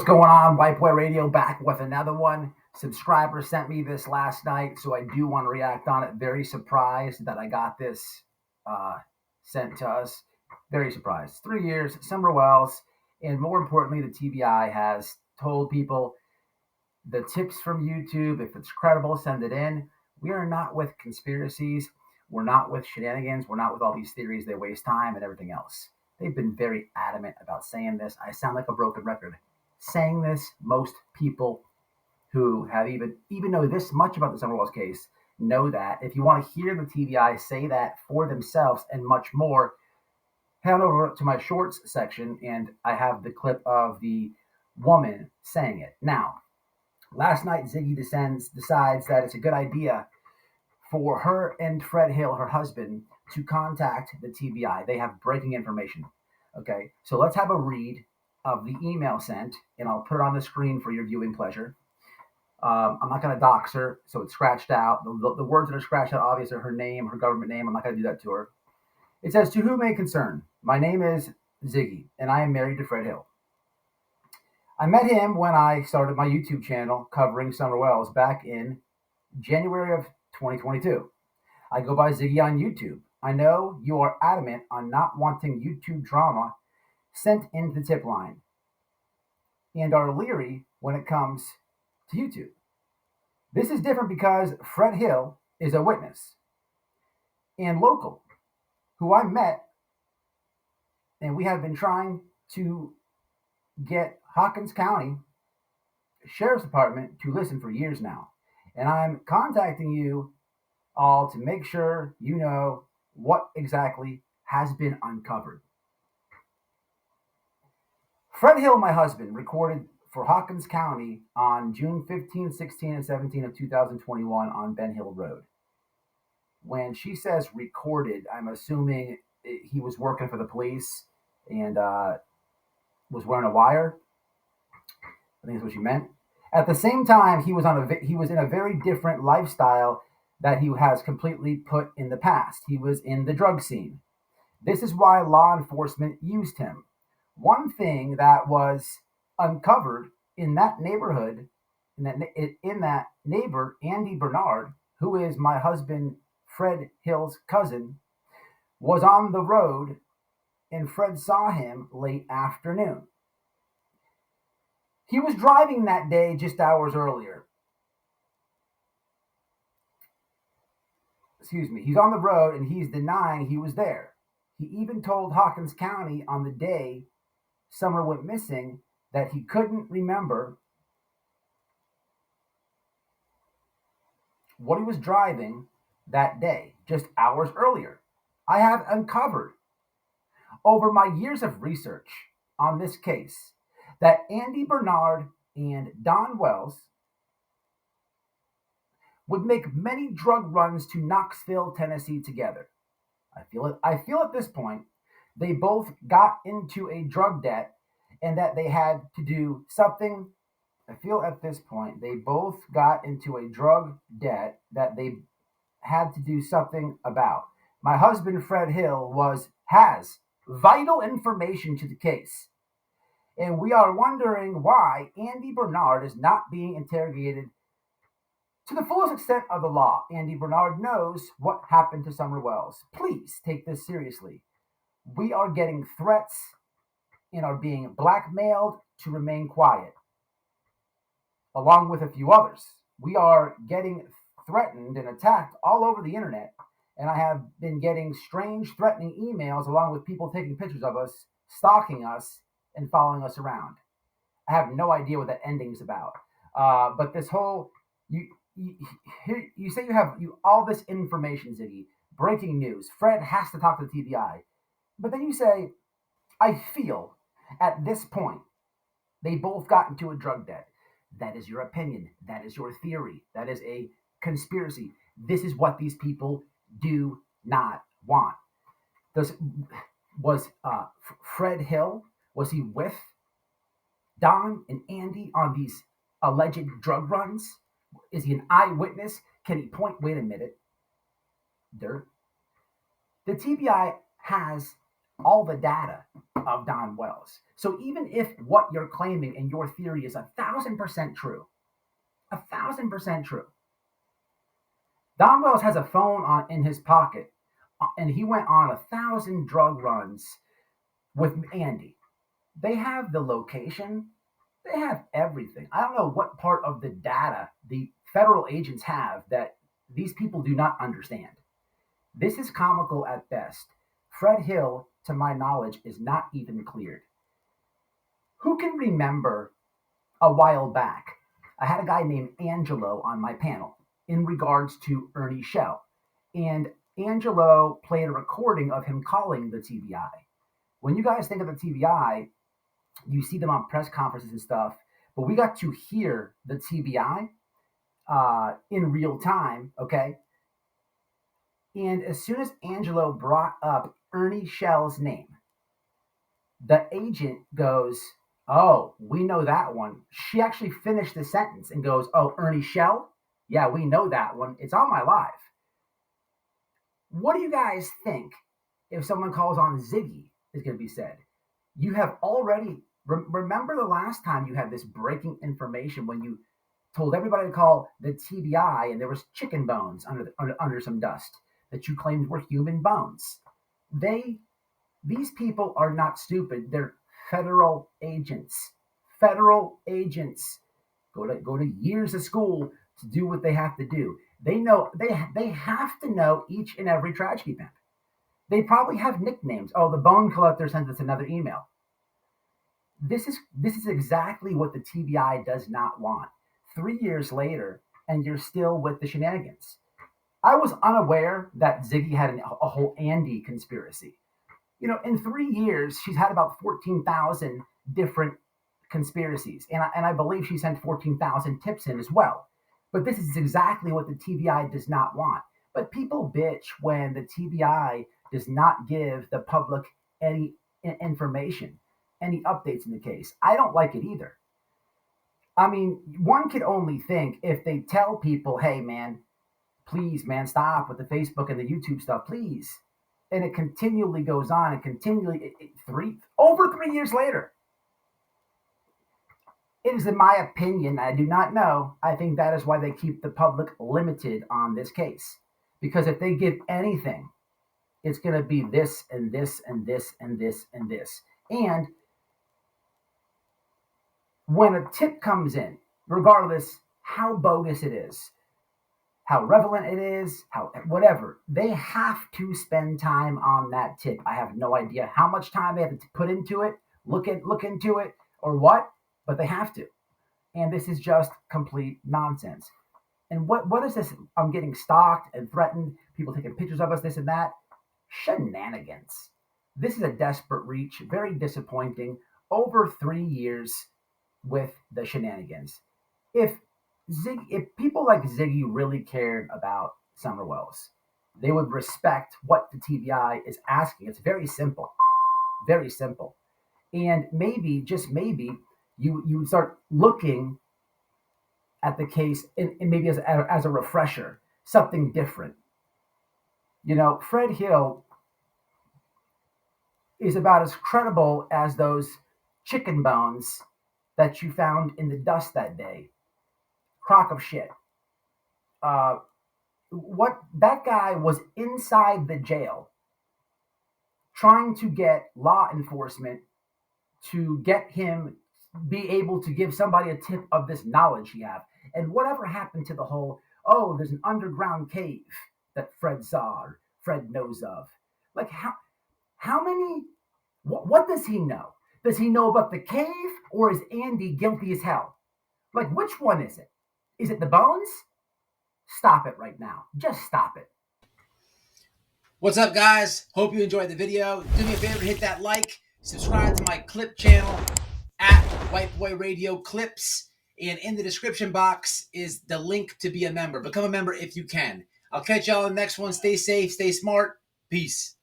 What's going on? White Boy Radio back with another one. Subscriber sent me this last night, so I do want to react on it. Very surprised that I got this sent to us. Very surprised. 3 years, Summer Wells, and more importantly, the TBI has told people the tips from YouTube. If it's credible, send it in. We are not with conspiracies. We're not with shenanigans. We're not with all these theories. They waste time and everything else. They've been very adamant about saying this. I sound like a broken record saying this. Most people who have even know this much about the Summer Wells case know that. If you want to hear the TBI say that for themselves and much more, head on over to my shorts section, and I have the clip of the woman saying it. Now, last night, Ziggy decides that it's a good idea for her and Fred Hill, her husband, to contact the TBI. They have breaking information. Okay, so let's have a read of the email sent, and I'll put it on the screen for your viewing pleasure. I'm not going to dox her, so it's scratched out. The words that are scratched out, obviously, are her name, her government name. I'm not going to do that to her. It says, "To whom may concern, my name is Ziggy, and I am married to Fred Hill. I met him when I started my YouTube channel covering Summer Wells back in January of 2022. I go by Ziggy on YouTube. I know you are adamant on not wanting YouTube drama sent into the tip line and are leery when it comes to YouTube. This is different because Fred Hill is a witness and local who I met, and we have been trying to get Hawkins County Sheriff's Department to listen for years now. And I'm contacting you all to make sure you know what exactly has been uncovered. Fred Hill, my husband, recorded for Hawkins County on June 15, 16, and 17 of 2021 on Ben Hill Road. When she says recorded, I'm assuming he was working for the police and was wearing a wire. I think that's what she meant. At the same time, he was in a very different lifestyle that he has completely put in the past. He was in the drug scene. This is why law enforcement used him. One thing that was uncovered in that neighborhood, in that neighbor, Andy Bernard, who is my husband Fred Hill's cousin, was on the road, and Fred saw him late afternoon. He was driving that day just hours earlier. He's on the road and he's denying he was there. He even told Hawkins County on the day Summer went missing that he couldn't remember what he was driving that day, just hours earlier. I have uncovered over my years of research on this case that Andy Bernard and Don Wells would make many drug runs to Knoxville, Tennessee together. I feel at this point they both got into a drug debt and that they had to do something. I feel at this point they both got into a drug debt that they had to do something about. My husband Fred Hill has vital information to the case, and we are wondering why Andy Bernard is not being interrogated to the fullest extent of the law. Andy Bernard knows what happened to Summer Wells. Please take this seriously. We are getting threats and are being blackmailed to remain quiet, along with a few others. We are getting threatened and attacked all over the internet, and I have been getting strange, threatening emails along with people taking pictures of us, stalking us, and following us around. I have no idea what that ending is about. But this whole you say you have all this information, Ziggy, breaking news. Fred has to talk to the TBI, but then you say, I feel at this point they both got into a drug debt. That is your opinion. That is your theory. That is a conspiracy. This is what these people do not want. Was Fred Hill, was he with Don and Andy on these alleged drug runs? Is he an eyewitness? Can he point? Wait a minute. The TBI has all the data of Don Wells. So even if what you're claiming in your theory is 1,000% true, 1,000% true, Don Wells has a phone in his pocket, and he went on 1,000 drug runs with Andy. They have the location, they have everything. I don't know what part of the data the federal agents have that these people do not understand. This is comical at best. Fred Hill, to my knowledge, is not even cleared. Who can remember a while back? I had a guy named Angelo on my panel in regards to Ernie Shell. And Angelo played a recording of him calling the TBI. When you guys think of the TBI, you see them on press conferences and stuff, but we got to hear the TBI in real time, okay? And as soon as Angelo brought up Ernie Shell's name, the agent goes, "Oh, we know that one." She actually finished the sentence and goes, "Oh, Ernie Shell? Yeah, we know that one. It's on my live." What do you guys think if someone calls on Ziggy is going to be said? You have already, remember the last time you had this breaking information when you told everybody to call the TBI and there was chicken bones under some dust that you claimed were human bones. These people are not stupid. They're federal agents. Federal agents go to years of school to do what they have to do. They know they have to know each and every tragedy event. They probably have nicknames. Oh, the bone collector sent us another email. This is exactly what the TBI does not want. 3 years later, and you're still with the shenanigans. I was unaware that Ziggy had a whole Andy conspiracy. You know, in 3 years, she's had about 14,000 different conspiracies. And I believe she sent 14,000 tips in as well. But this is exactly what the TBI does not want. But people bitch when the TBI does not give the public any information, any updates in the case. I don't like it either. I mean, one could only think if they tell people, "Hey, man, please, man, stop with the Facebook and the YouTube stuff, please." And it continually goes on and continually, over 3 years later. It is in my opinion, I do not know. I think that is why they keep the public limited on this case. Because if they give anything, it's going to be this and this and this and this and this. And when a tip comes in, regardless how bogus it is, how relevant it is, how whatever, they have to spend time on that tip. I have no idea how much time they have to put into it, look into it, or what, but they have to. And this is just complete nonsense. And what is this? I'm getting stalked and threatened, people taking pictures of us, this and that. Shenanigans. This is a desperate reach, very disappointing. Over 3 years with the shenanigans. If people like Ziggy really cared about Summer Wells, they would respect what the TBI is asking. It's very simple, very simple. And maybe, just maybe, you would start looking at the case and maybe as a refresher, something different. You know, Fred Hill is about as credible as those chicken bones that you found in the dust that day. Crock of shit. Uh, what that guy was inside the jail trying to get law enforcement to get him be able to give somebody a tip of this knowledge he have. And whatever happened to the whole, oh, there's an underground cave that Fred saw or Fred knows of. Like how many what does he know? Does he know about the cave, or is Andy guilty as hell? Like, which one is it? Is it the bones? Stop it right now. Just stop it. What's up, guys? Hope you enjoyed the video. Do me a favor, hit that like, subscribe to my clip channel at White Boy Radio Clips, and in the description box is the link to be a member. Become a member if you can. I'll catch y'all in the next one. Stay safe, stay smart. Peace.